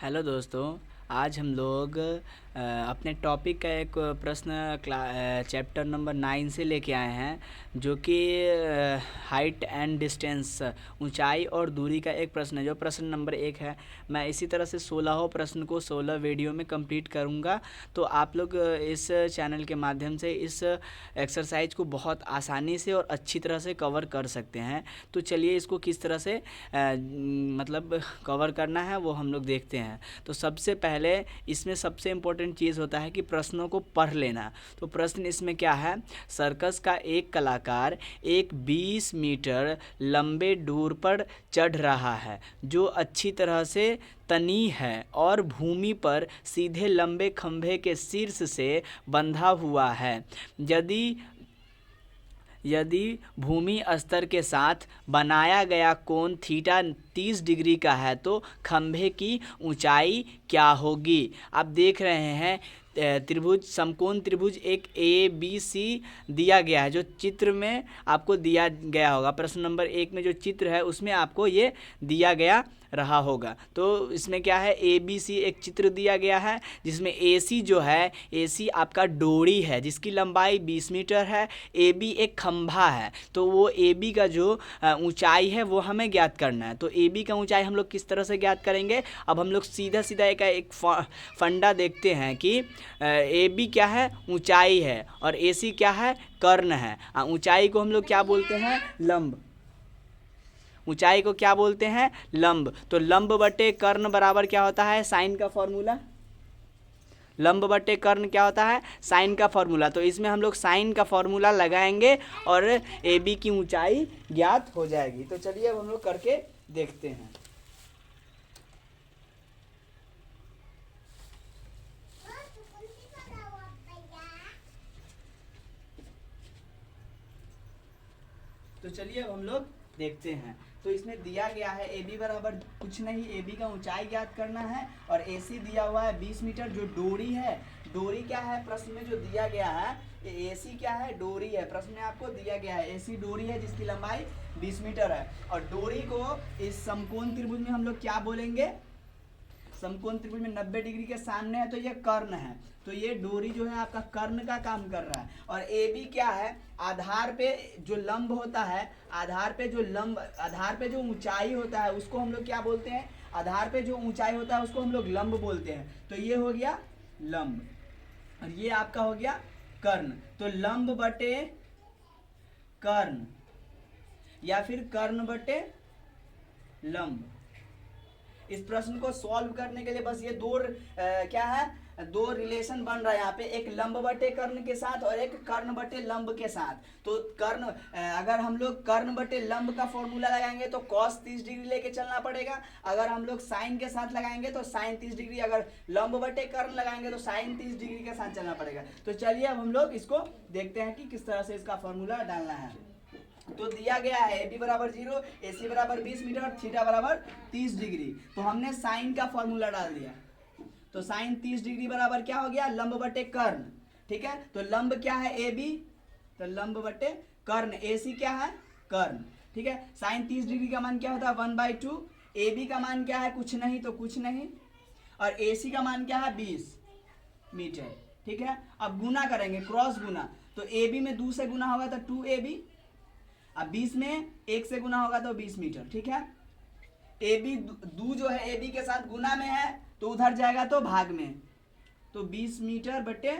Hello दोस्तों। आज हम लोग अपने टॉपिक का एक प्रश्न चैप्टर नंबर 9 से लेके आए हैं, जो कि हाइट एंड डिस्टेंस, ऊंचाई और दूरी का एक प्रश्न है, जो प्रश्न नंबर 1 है। मैं इसी तरह से 16 प्रश्न को 16 वीडियो में कंप्लीट करूंगा। तो आप लोग इस चैनल के माध्यम से इस एक्सरसाइज को बहुत आसानी से और अच्छी तरह से कवर कर सकते हैं। तो चलिए इसको किस तरह से मतलब कवर करना है वो हम लोग देखते हैं। तो सबसे पहले इसमें सबसे इम्पोर्टेंट चीज़ होता है कि प्रश्नों को पढ़ लेना। तो प्रश्न इसमें क्या है? सर्कस का एक कलाकार एक 20 मीटर लंबे डोर पर चढ़ रहा है, जो अच्छी तरह से तनी है और भूमि पर सीधे लंबे खंभे के शीर्ष से बंधा हुआ है। यदि भूमि स्तर के साथ बनाया गया कोण थीटा 30 डिग्री का है, तो खंभे की ऊंचाई क्या होगी? आप देख रहे हैं त्रिभुज, समकोण त्रिभुज एक ABC दिया गया है, जो चित्र में आपको दिया गया होगा। प्रश्न नंबर 1 में जो चित्र है उसमें आपको ये दिया गया रहा होगा। तो इसमें क्या है, ABC एक चित्र दिया गया है, जिसमें AC जो है, AC आपका डोरी है जिसकी लंबाई 20 मीटर है। AB एक खंभा है, तो वो AB का जो ऊंचाई है वो हमें ज्ञात करना है। तो AB का ऊंचाई हम लोग किस तरह से ज्ञात करेंगे? अब हम लोग सीधा सीधा एक फंडा देखते हैं कि AB क्या है? ऊंचाई है, और AC क्या है? कर्ण है। ऊंचाई को हम लोग क्या बोलते हैं? लंब। ऊंचाई को क्या बोलते हैं? लंब। तो लंब बटे कर्ण बराबर क्या होता है? साइन का फॉर्मूला। लंब बटे कर्ण क्या होता है? साइन का फॉर्मूला। तो इसमें हम लोग साइन का फॉर्मूला लगाएंगे और AB की ऊंचाई ज्ञात हो जाएगी। तो चलिए अब हम लोग करके देखते हैं। तो चलिए अब हम लोग देखते हैं। तो इसमें दिया गया है AB बराबर कुछ नहीं, AB का ऊंचाई ज्ञात करना है, और AC दिया हुआ है 20 मीटर। जो डोरी है, डोरी क्या है प्रश्न में जो दिया गया है, ये AC क्या है? डोरी है। प्रश्न में आपको दिया गया है AC डोरी है जिसकी लंबाई 20 मीटर है। और डोरी को इस समकोण त्रिभुज में हम लोग क्या बोलेंगे? समकोण त्रिभुज में 90 डिग्री के सामने है, तो ये कर्ण है। तो ये डोरी जो है आपका कर्ण का काम कर रहा है। और AB क्या है? आधार पे जो लंब होता है, आधार पे जो ऊंचाई होता है उसको हम लोग क्या बोलते हैं? आधार पे जो ऊंचाई होता है उसको हम लोग लंब बोलते हैं। तो ये हो गया लंब, और ये आपका हो गया कर्ण। तो लंब बटे कर्ण, या फिर कर्ण बटे लंब। इस प्रश्न को सॉल्व करने के लिए बस ये क्या है, दो रिलेशन बन रहा है यहाँ पे, एक लंब बटे कर्ण के साथ और एक कर्ण बटे लंब के साथ। तो कर्ण, अगर हम लोग कर्ण बटे लंब का फॉर्मूला लगाएंगे तो cos 30 डिग्री लेके चलना पड़ेगा। अगर हम लोग साइन के साथ लगाएंगे तो साइन 30 डिग्री, अगर लंब बटे कर्ण लगाएंगे तो साइन 30 डिग्री के साथ चलना पड़ेगा। तो चलिए अब हम लोग इसको देखते हैं कि किस तरह से इसका फॉर्मूला डालना है। तो दिया गया है AB बराबर 0, AC बराबर 20 मीटर, थीटा बराबर 30 डिग्री। तो हमने साइन का फॉर्मूला डाल दिया। तो साइन 30 डिग्री बराबर क्या हो गया? लंब बटे कर्ण। ठीक है, तो लंब क्या है? AB, तो लंब बटे कर्ण। AC क्या है? कर्ण। ठीक है, साइन 30 डिग्री का मान क्या होता है? 1/2। AB का मान क्या है? कुछ नहीं, तो कुछ नहीं। और AC का मान क्या है? 20 मीटर। ठीक है, अब गुना करेंगे, क्रॉस गुना। तो AB में 2 से गुना होगा तो 2AB, अब 20 में 1 से गुना होगा तो 20 मीटर। ठीक है, AB दू जो है AB के साथ गुना में है, तो उधर जाएगा तो भाग में, तो 20 मीटर बटे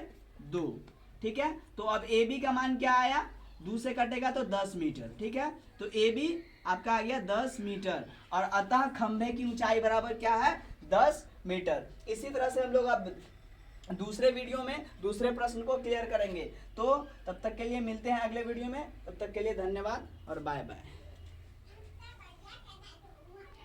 2। ठीक है, तो अब AB का मान क्या आया? 2 से कटेगा तो 10 मीटर। ठीक है, तो AB आपका आ गया 10 मीटर, और अतः खंभे की ऊंचाई बराबर क्या है? 10 मीटर। इसी तरह से हम लोग अब दूसरे वीडियो में दूसरे प्रश्न को क्लियर करेंगे। तो तब तक के लिए मिलते हैं अगले वीडियो में। तब तक के लिए धन्यवाद और बाय बाय।